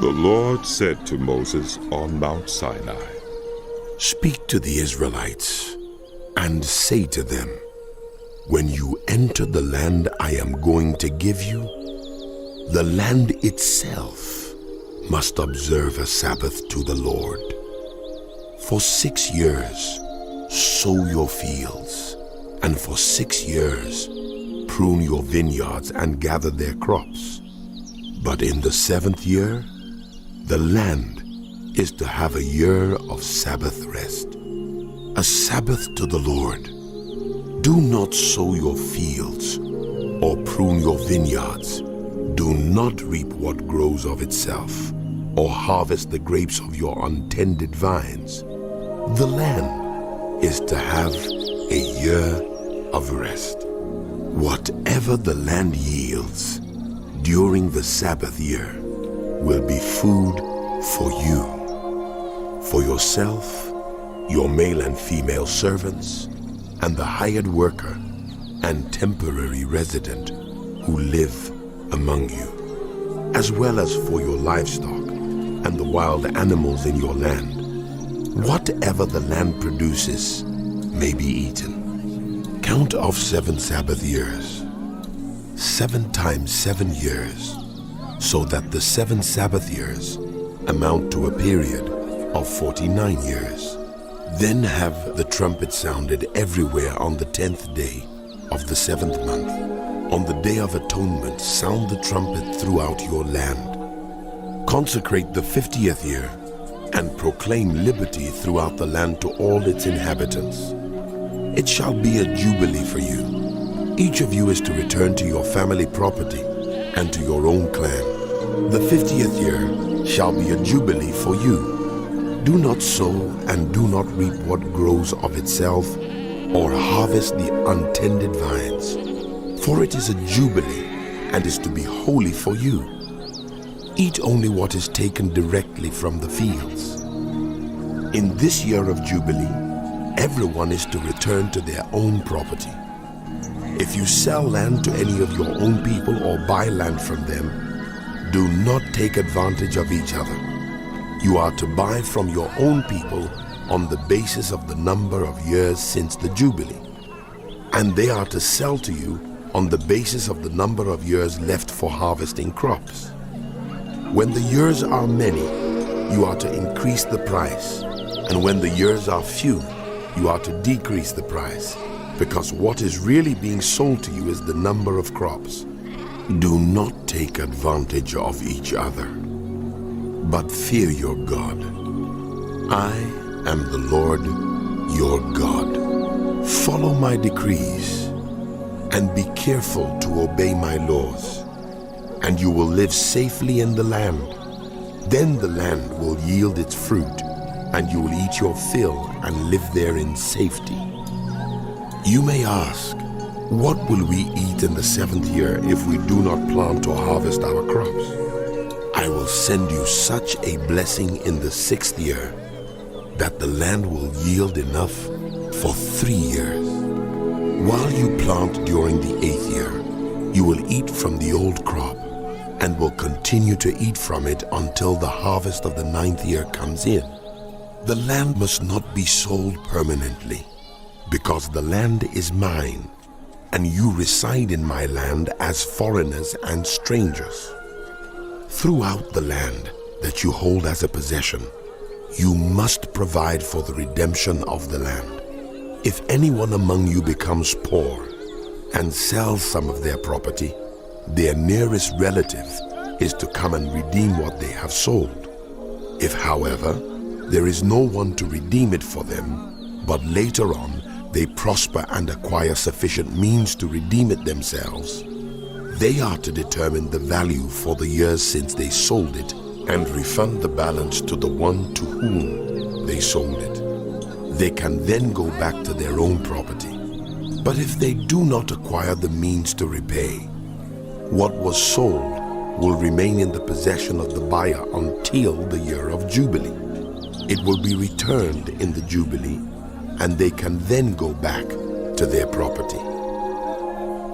The Lord said to Moses on Mount Sinai, "Speak to the Israelites and say to them, when you enter the land I am going to give you, the land itself must observe a Sabbath to the Lord. For 6 years sow your fields, and for 6 years prune your vineyards and gather their crops. But in the 7th year, the land is to have a year of Sabbath rest, a Sabbath to the Lord. Do not sow your fields or prune your vineyards. Do not reap what grows of itself, or harvest the grapes of your untended vines. The land is to have a year of rest. Whatever the land yields during the Sabbath year will be food for you, for yourself, your male and female servants, and the hired worker and temporary resident who live among you, as well as for your livestock and the wild animals in your land. Whatever the land produces may be eaten. Count off 7 Sabbath years, 7 times 7 years, so that the 7 Sabbath years amount to a period of 49 years. Then have the trumpet sounded everywhere on the 10th day of the 7th month. On the Day of Atonement, sound the trumpet throughout your land. Consecrate the 50th year and proclaim liberty throughout the land to all its inhabitants. It shall be a jubilee for you. Each of you is to return to your family property and to your own clan. The 50th year shall be a jubilee for you. Do not sow and do not reap what grows of itself, or harvest the untended vines. For it is a jubilee and is to be holy for you. Eat only what is taken directly from the fields. In this year of jubilee, everyone is to return to their own property. If you sell land to any of your own people or buy land from them, do not take advantage of each other. You are to buy from your own people on the basis of the number of years since the Jubilee, and they are to sell to you on the basis of the number of years left for harvesting crops. When the years are many, you are to increase the price, and when the years are few, you are to decrease the price, because what is really being sold to you is the number of crops. Do not take advantage of each other, but fear your God. I am the Lord your God. Follow my decrees and be careful to obey my laws, and you will live safely in the land. Then the land will yield its fruit, and you will eat your fill and live there in safety. You may ask, what will we eat in the 7th year if we do not plant or harvest our crops? I will send you such a blessing in the 6th year that the land will yield enough for 3 years. While you plant during the 8th year, you will eat from the old crop and will continue to eat from it until the harvest of the 9th year comes in. The land must not be sold permanently, because the land is mine, and you reside in my land as foreigners and strangers. Throughout the land that you hold as a possession, you must provide for the redemption of the land. If anyone among you becomes poor and sells some of their property, their nearest relative is to come and redeem what they have sold. If, however, there is no one to redeem it for them, but later on they prosper and acquire sufficient means to redeem it themselves, they are to determine the value for the years since they sold it and refund the balance to the one to whom they sold it. They can then go back to their own property. But if they do not acquire the means to repay, what was sold will remain in the possession of the buyer until the year of Jubilee. It will be returned in the Jubilee, and they can then go back to their property.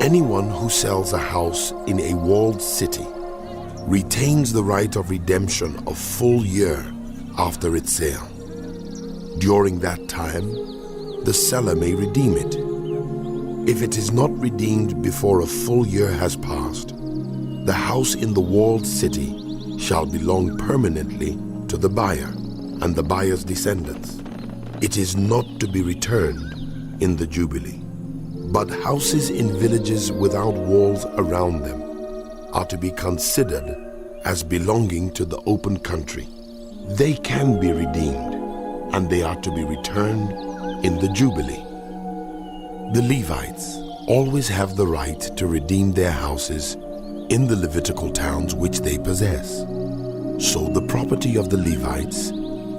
Anyone who sells a house in a walled city retains the right of redemption a full year after its sale. During that time, the seller may redeem it. If it is not redeemed before a full year has passed, the house in the walled city shall belong permanently to the buyer and the buyer's descendants. It is not to be returned in the Jubilee. But houses in villages without walls around them are to be considered as belonging to the open country. They can be redeemed, and they are to be returned in the Jubilee. The Levites always have the right to redeem their houses in the Levitical towns which they possess. So the property of the Levites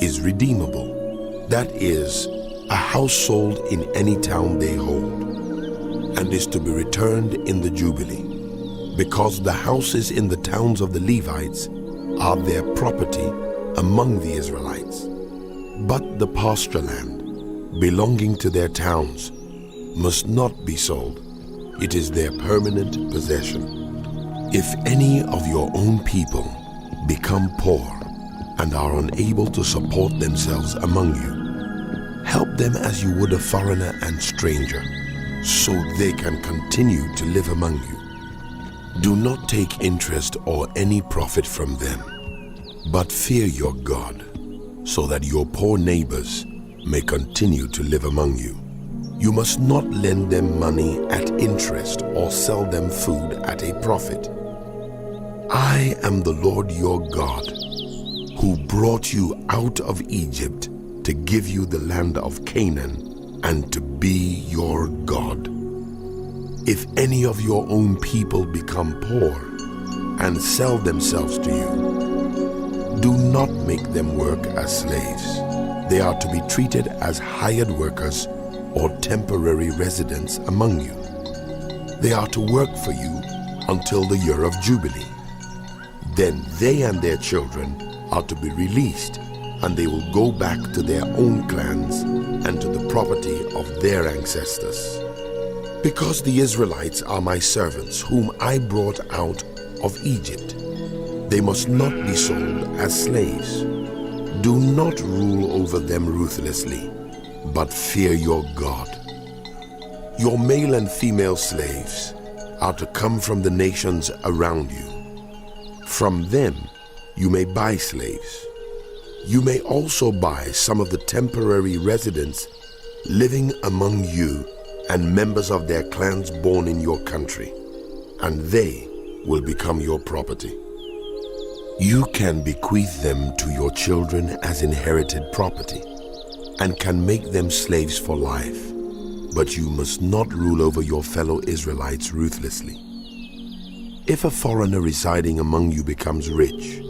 is redeemable. That is, a house sold in any town they hold, and is to be returned in the Jubilee, because the houses in the towns of the Levites are their property among the Israelites. But the pasture land belonging to their towns must not be sold. It is their permanent possession. If any of your own people become poor and are unable to support themselves among you, help them as you would a foreigner and stranger, so they can continue to live among you. Do not take interest or any profit from them, but fear your God, so that your poor neighbors may continue to live among you. You must not lend them money at interest or sell them food at a profit. I am the Lord your God, who brought you out of Egypt to give you the land of Canaan and to be your God. If any of your own people become poor and sell themselves to you, do not make them work as slaves. They are to be treated as hired workers or temporary residents among you. They are to work for you until the year of Jubilee. Then they and their children are to be released, and they will go back to their own clans and to the property of their ancestors. Because the Israelites are my servants, whom I brought out of Egypt, they must not be sold as slaves. Do not rule over them ruthlessly, but fear your God. Your male and female slaves are to come from the nations around you. From them you may buy slaves. You may also buy some of the temporary residents living among you and members of their clans born in your country, and they will become your property. You can bequeath them to your children as inherited property and can make them slaves for life, but you must not rule over your fellow Israelites ruthlessly. If a foreigner residing among you becomes rich,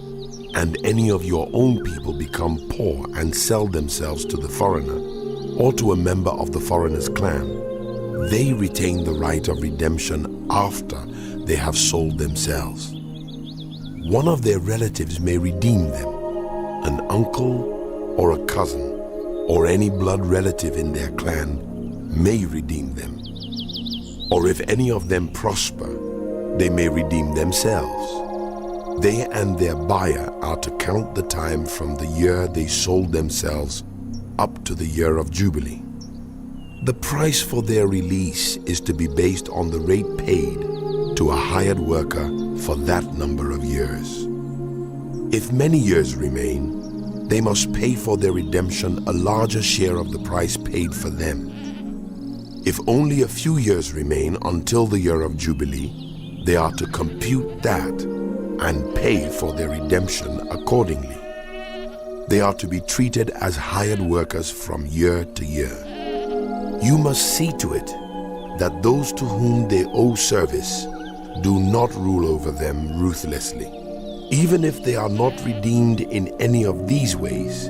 and any of your own people become poor and sell themselves to the foreigner or to a member of the foreigner's clan, they retain the right of redemption after they have sold themselves. One of their relatives may redeem them, an uncle or a cousin or any blood relative in their clan may redeem them. Or if any of them prosper, they may redeem themselves. They and their buyer are to count the time from the year they sold themselves up to the year of Jubilee. The price for their release is to be based on the rate paid to a hired worker for that number of years. If many years remain, they must pay for their redemption a larger share of the price paid for them. If only a few years remain until the year of Jubilee, they are to compute that and pay for their redemption accordingly. They are to be treated as hired workers from year to year. You must see to it that those to whom they owe service do not rule over them ruthlessly. Even if they are not redeemed in any of these ways,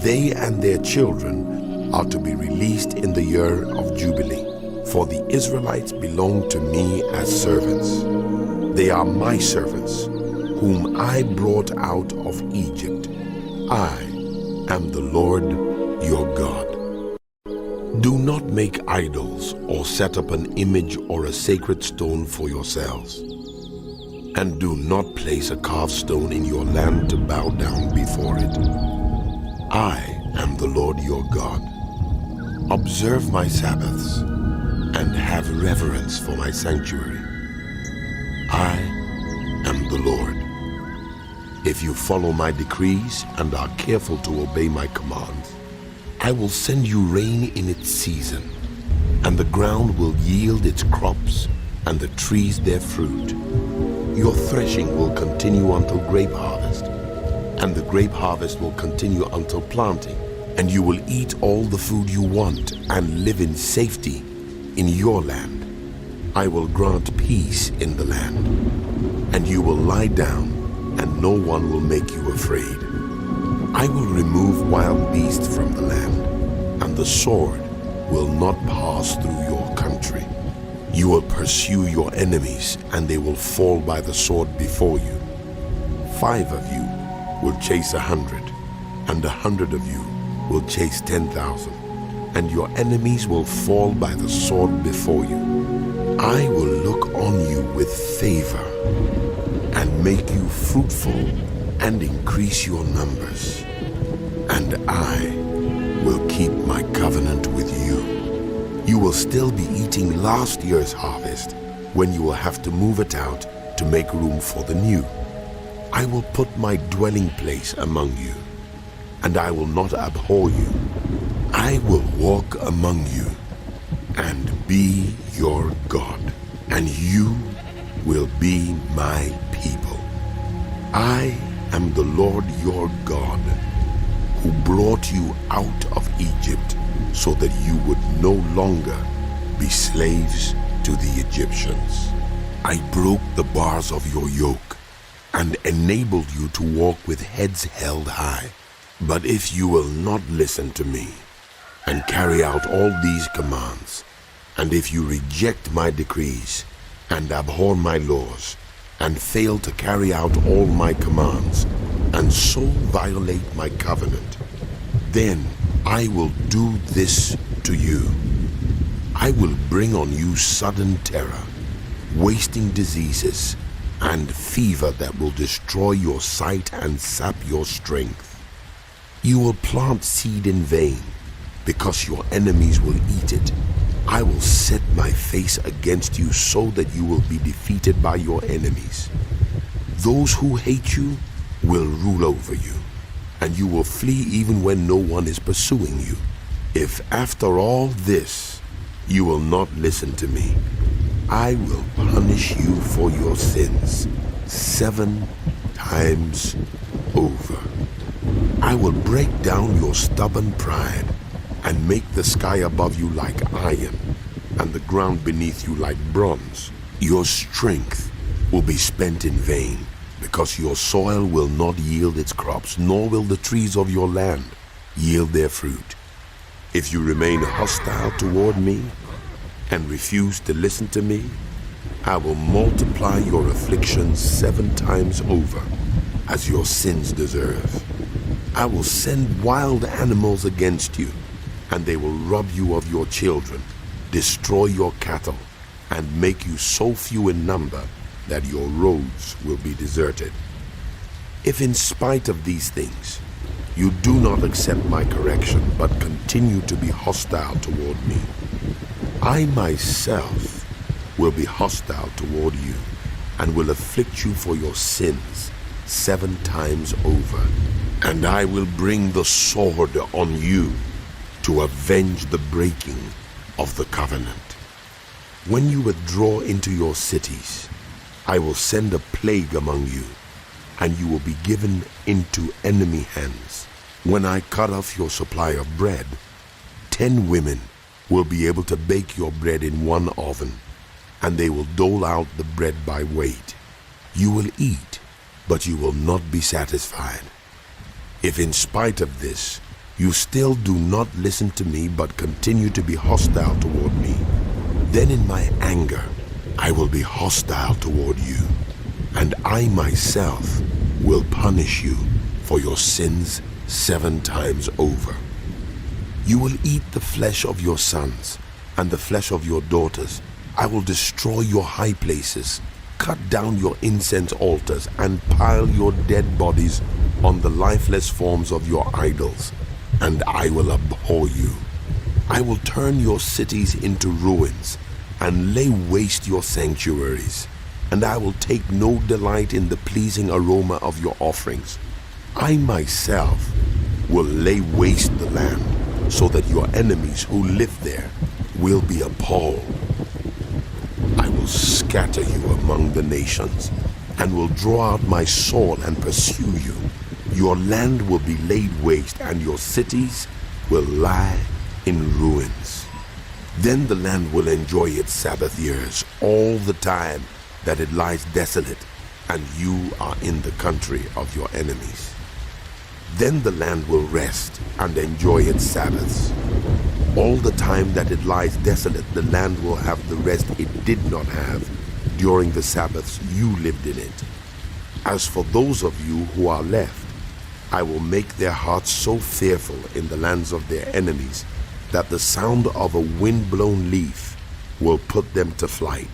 they and their children are to be released in the year of Jubilee. For the Israelites belong to me as servants. They are my servants, whom I brought out of Egypt. I am the Lord your God. Do not make idols or set up an image or a sacred stone for yourselves. and do not place a carved stone in your land to bow down before it. I am the Lord your God. Observe my Sabbaths and have reverence for my sanctuary. I am the Lord. If you follow my decrees and are careful to obey my commands, I will send you rain in its season, and the ground will yield its crops and the trees their fruit. Your threshing will continue until grape harvest, and the grape harvest will continue until planting, and you will eat all the food you want and live in safety in your land. I will grant peace in the land, and you will lie down, and no one will make you afraid. I will remove wild beasts from the land, and the sword will not pass through your country. You will pursue your enemies, and they will fall by the sword before you. 5 of you will chase 100, and 100 of you will chase 10,000, and your enemies will fall by the sword before you. I will look on you with favor and make you fruitful and increase your numbers. And I will keep my covenant with you. You will still be eating last year's harvest when you will have to move it out to make room for the new. I will put my dwelling place among you, and I will not abhor you. I will walk among you and be your God, and you will be my people. I am the Lord your God, who brought you out of Egypt so that you would no longer be slaves to the Egyptians. I broke the bars of your yoke and enabled you to walk with heads held high. But if you will not listen to me and carry out all these commands, and if you reject my decrees and abhor my laws, and fail to carry out all my commands, and so violate my covenant, then I will do this to you. I will bring on you sudden terror, wasting diseases, and fever that will destroy your sight and sap your strength. You will plant seed in vain, because your enemies will eat it. I will set my face against you so that you will be defeated by your enemies. Those who hate you will rule over you, and you will flee even when no one is pursuing you. If after all this you will not listen to me, I will punish you for your sins 7 times over. I will break down your stubborn pride and make the sky above you like iron and the ground beneath you like bronze. Your strength will be spent in vain, because your soil will not yield its crops, nor will the trees of your land yield their fruit. If you remain hostile toward me and refuse to listen to me, I will multiply your afflictions 7 times over, as your sins deserve. I will send wild animals against you, and they will rob you of your children, destroy your cattle, and make you so few in number that your roads will be deserted. If in spite of these things you do not accept my correction, but continue to be hostile toward me, I myself will be hostile toward you and will afflict you for your sins 7 times over. And I will bring the sword on you to avenge the breaking of the covenant. When you withdraw into your cities, I will send a plague among you, and you will be given into enemy hands. When I cut off your supply of bread, 10 women will be able to bake your bread in one oven, and they will dole out the bread by weight. You will eat, but you will not be satisfied. If in spite of this, you still do not listen to me but continue to be hostile toward me, then in my anger I will be hostile toward you, and I myself will punish you for your sins 7 times over. You will eat the flesh of your sons and the flesh of your daughters. I will destroy your high places, cut down your incense altars and pile your dead bodies on the lifeless forms of your idols, and I will abhor you. I will turn your cities into ruins and lay waste your sanctuaries, and I will take no delight in the pleasing aroma of your offerings. I myself will lay waste the land, so that your enemies who live there will be appalled. I will scatter you among the nations, and will draw out my sword and pursue you. Your land will be laid waste, and your cities will lie in ruins. Then the land will enjoy its Sabbath years all the time that it lies desolate, and you are in the country of your enemies. Then the land will rest and enjoy its Sabbaths. All the time that it lies desolate, the land will have the rest it did not have during the Sabbaths you lived in it. As for those of you who are left, I will make their hearts so fearful in the lands of their enemies that the sound of a wind-blown leaf will put them to flight.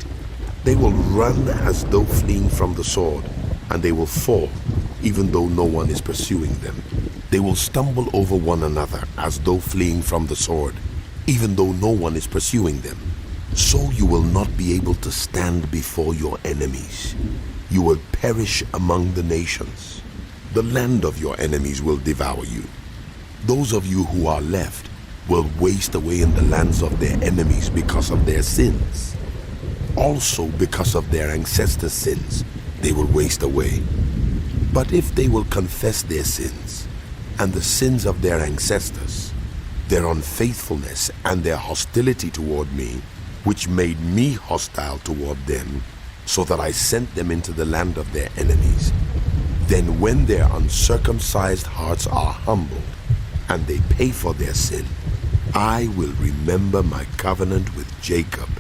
They will run as though fleeing from the sword, and they will fall even though no one is pursuing them. They will stumble over one another as though fleeing from the sword, even though no one is pursuing them. So you will not be able to stand before your enemies. You will perish among the nations. The land of your enemies will devour you. Those of you who are left will waste away in the lands of their enemies because of their sins. Also because of their ancestors' sins, they will waste away. But if they will confess their sins and the sins of their ancestors, their unfaithfulness and their hostility toward me, which made me hostile toward them, so that I sent them into the land of their enemies, then when their uncircumcised hearts are humbled and they pay for their sin, I will remember my covenant with Jacob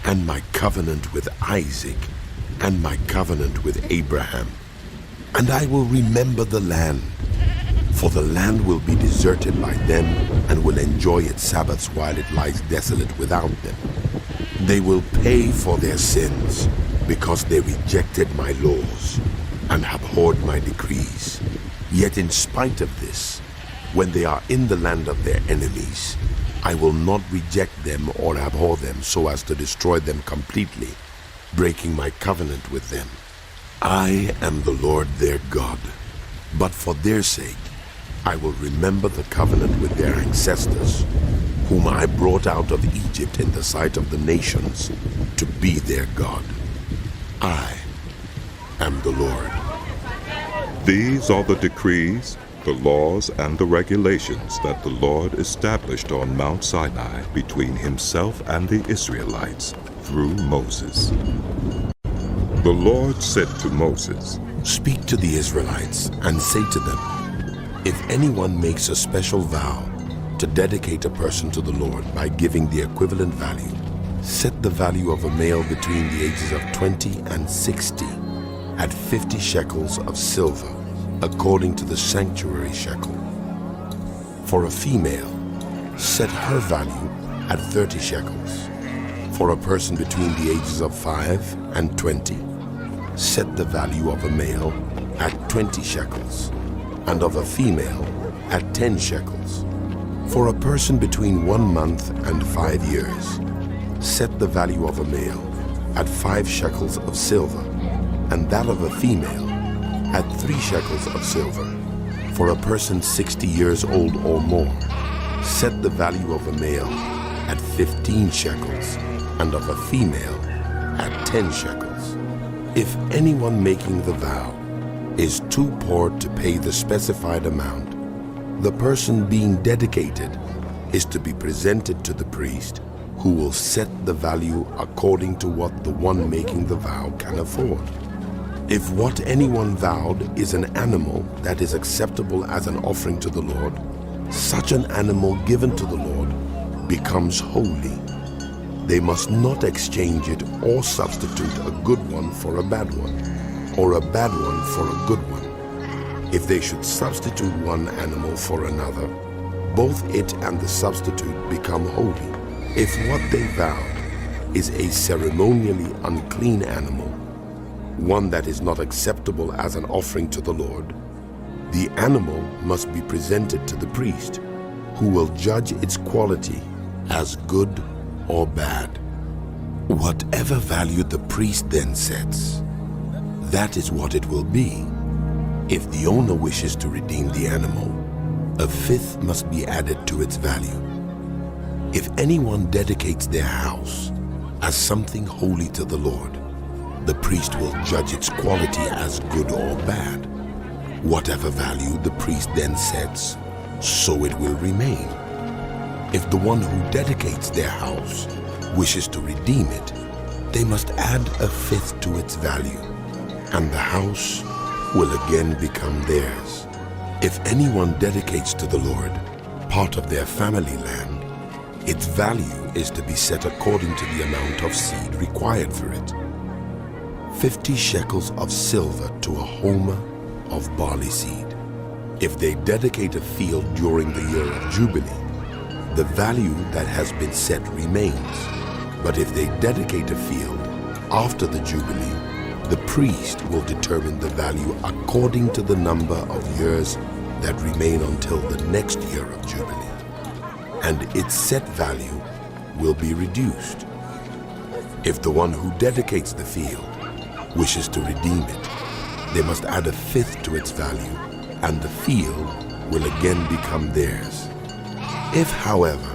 and my covenant with Isaac and my covenant with Abraham. And I will remember the land, for the land will be deserted by them and will enjoy its Sabbaths while it lies desolate without them. They will pay for their sins because they rejected my laws and abhorred my decrees. Yet in spite of this, when they are in the land of their enemies, I will not reject them or abhor them so as to destroy them completely, breaking my covenant with them. I am the Lord their God, but for their sake I will remember the covenant with their ancestors, whom I brought out of Egypt in the sight of the nations to be their God. I am the Lord. These are the decrees, the laws, and the regulations that the Lord established on Mount Sinai between himself and the Israelites through Moses. The Lord said to Moses, "Speak to the Israelites and say to them, if anyone makes a special vow to dedicate a person to the Lord by giving the equivalent value, set the value of a male between the ages of 20 and 60 at 50 shekels of silver, according to the sanctuary shekel. For a female, set her value at 30 shekels. For a person between the ages of 5 and 20, set the value of a male at 20 shekels, and of a female at 10 shekels. For a person between 1 month and 5 years, set the value of a male at 5 shekels of silver, and that of a female at 3 shekels of silver. For a person 60 years old or more, set the value of a male at 15 shekels, and of a female at 10 shekels. If anyone making the vow is too poor to pay the specified amount, the person being dedicated is to be presented to the priest, who will set the value according to what the one making the vow can afford. If what anyone vowed is an animal that is acceptable as an offering to the Lord, such an animal given to the Lord becomes holy. They must not exchange it or substitute a good one for a bad one, or a bad one for a good one. If they should substitute one animal for another, both it and the substitute become holy. If what they vowed is a ceremonially unclean animal, one that is not acceptable as an offering to the Lord, the animal must be presented to the priest, who will judge its quality as good or bad. Whatever value the priest then sets, that is what it will be. If the owner wishes to redeem the animal, a fifth must be added to its value. If anyone dedicates their house as something holy to the Lord, the priest will judge its quality as good or bad. Whatever value the priest then sets, so it will remain. If the one who dedicates their house wishes to redeem it, they must add a fifth to its value, and the house will again become theirs. If anyone dedicates to the Lord part of their family land, its value is to be set according to the amount of seed required for it. 50 shekels of silver to a homer of barley seed. If they dedicate a field during the year of Jubilee, the value that has been set remains. But if they dedicate a field after the Jubilee, the priest will determine the value according to the number of years that remain until the next year of Jubilee, and its set value will be reduced. If the one who dedicates the field wishes to redeem it, they must add a fifth to its value, and the field will again become theirs. If, however,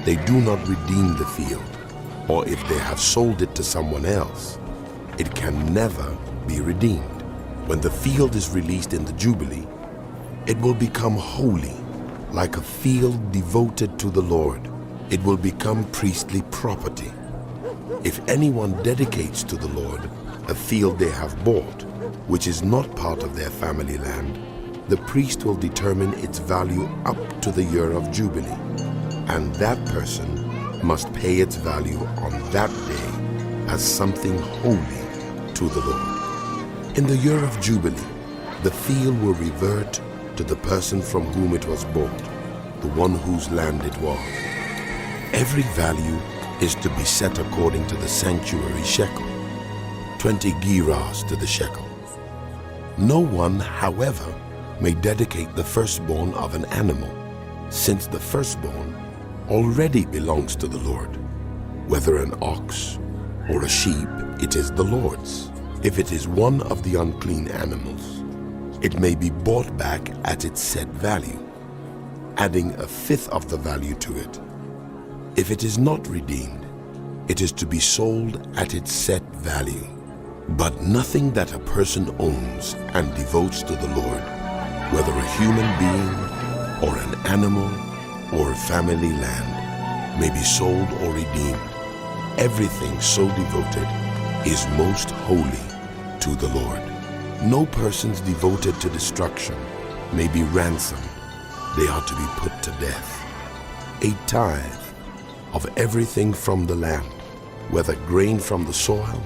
they do not redeem the field, or if they have sold it to someone else, it can never be redeemed. When the field is released in the Jubilee, it will become holy, like a field devoted to the Lord. It will become priestly property. If anyone dedicates to the Lord a field they have bought, which is not part of their family land, the priest will determine its value up to the year of Jubilee, and that person must pay its value on that day as something holy to the Lord. In the year of Jubilee, the field will revert to the person from whom it was bought, the one whose land it was. Every value is to be set according to the sanctuary shekel, 20 gerahs to the shekel. No one, however, may dedicate the firstborn of an animal, since the firstborn already belongs to the Lord. Whether an ox or a sheep, it is the Lord's. If it is one of the unclean animals, it may be bought back at its set value, adding a fifth of the value to it. If it is not redeemed, it is to be sold at its set value. But nothing that a person owns and devotes to the Lord, whether a human being or an animal or family land, may be sold or redeemed. Everything so devoted is most holy to the Lord. No persons devoted to destruction may be ransomed. They are to be put to death. A tithe of everything from the land, whether grain from the soil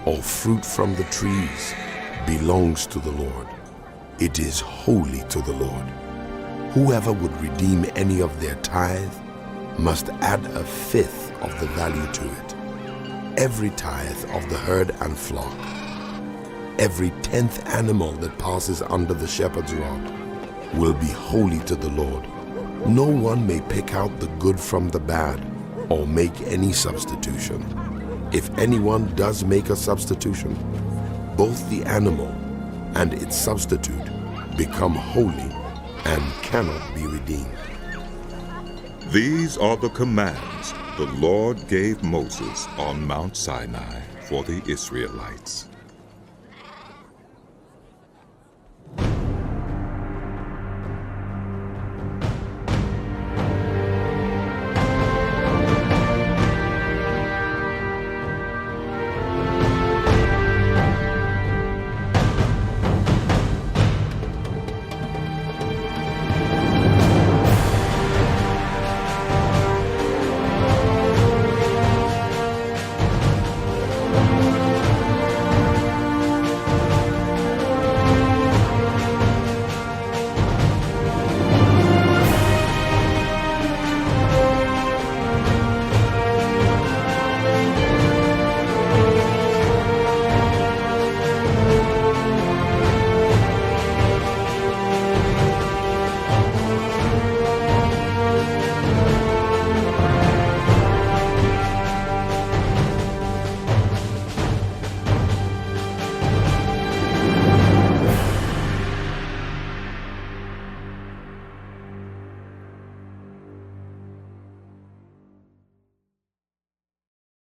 or fruit from the trees, belongs to the Lord. It is holy to the Lord. Whoever would redeem any of their tithe must add a fifth of the value to it. Every tithe of the herd and flock, every 10th animal that passes under the shepherd's rod, will be holy to the Lord. No one may pick out the good from the bad or make any substitution. If anyone does make a substitution, both the animal and its substitute become holy and cannot be redeemed. These are the commands the Lord gave Moses on Mount Sinai for the Israelites.